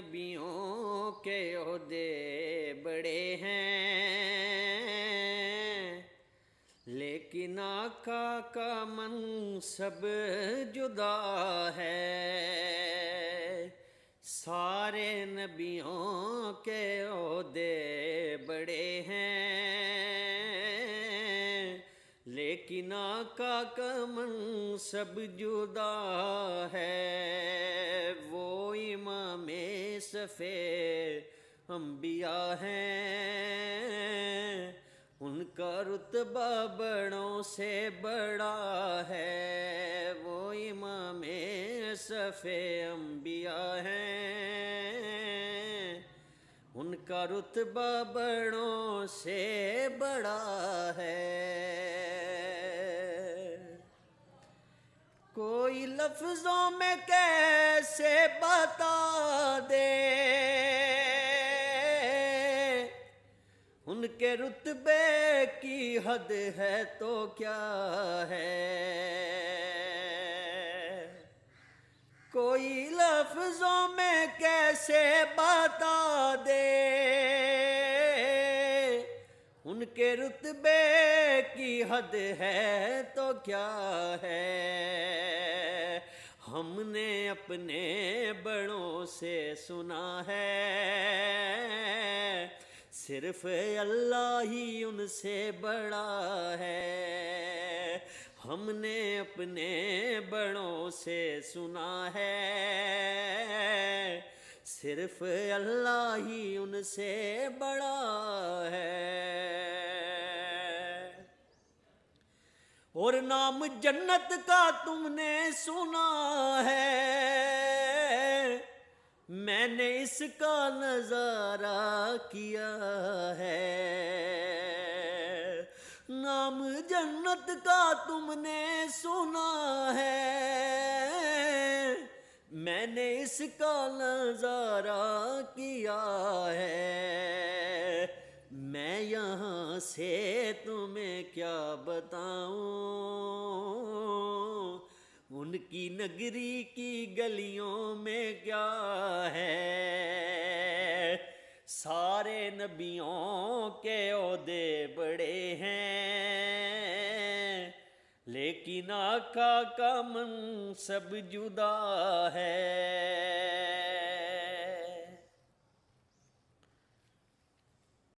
نبیوں کے عہدے بڑے ہیں، لیکن آقا کا منصب جدا ہے۔ سارے نبیوں کے عہدے بڑے ہیں، لیکن آقا کا منصب جدا ہے۔ وہ امام صف انبیاء ہیں، ان کا رتبہ بڑوں سے بڑا ہے۔ وہ امام صف انبیاء ہیں، ان کا رتبہ بڑوں سے بڑا ہے۔ کوئی لفظوں میں کیسے بتا دے ان کے رتبے کی حد ہے تو کیا ہے۔ کوئی لفظوں میں کیسے بتا دے ان کے رتبے کی حد ہے تو کیا ہے۔ ہم نے اپنے بڑوں سے سنا ہے، صرف اللہ ہی ان سے بڑا ہے۔ ہم نے اپنے بڑوں سے سنا ہے، صرف اللہ ہی ان سے بڑا ہے۔ اور نام جنت کا تم نے سنا ہے، میں نے اس کا نظارہ کیا ہے۔ نام جنت کا تم نے سنا ہے، میں نے اس کا نظارہ کیا ہے۔ میں یہاں سے تمہیں کیا بتاؤں، ان کی نگری کی گلیوں میں کیا ہے۔ سارے نبیوں کے عہدے بڑے ہیں، لیکن آقا کا منصب جدا ہے۔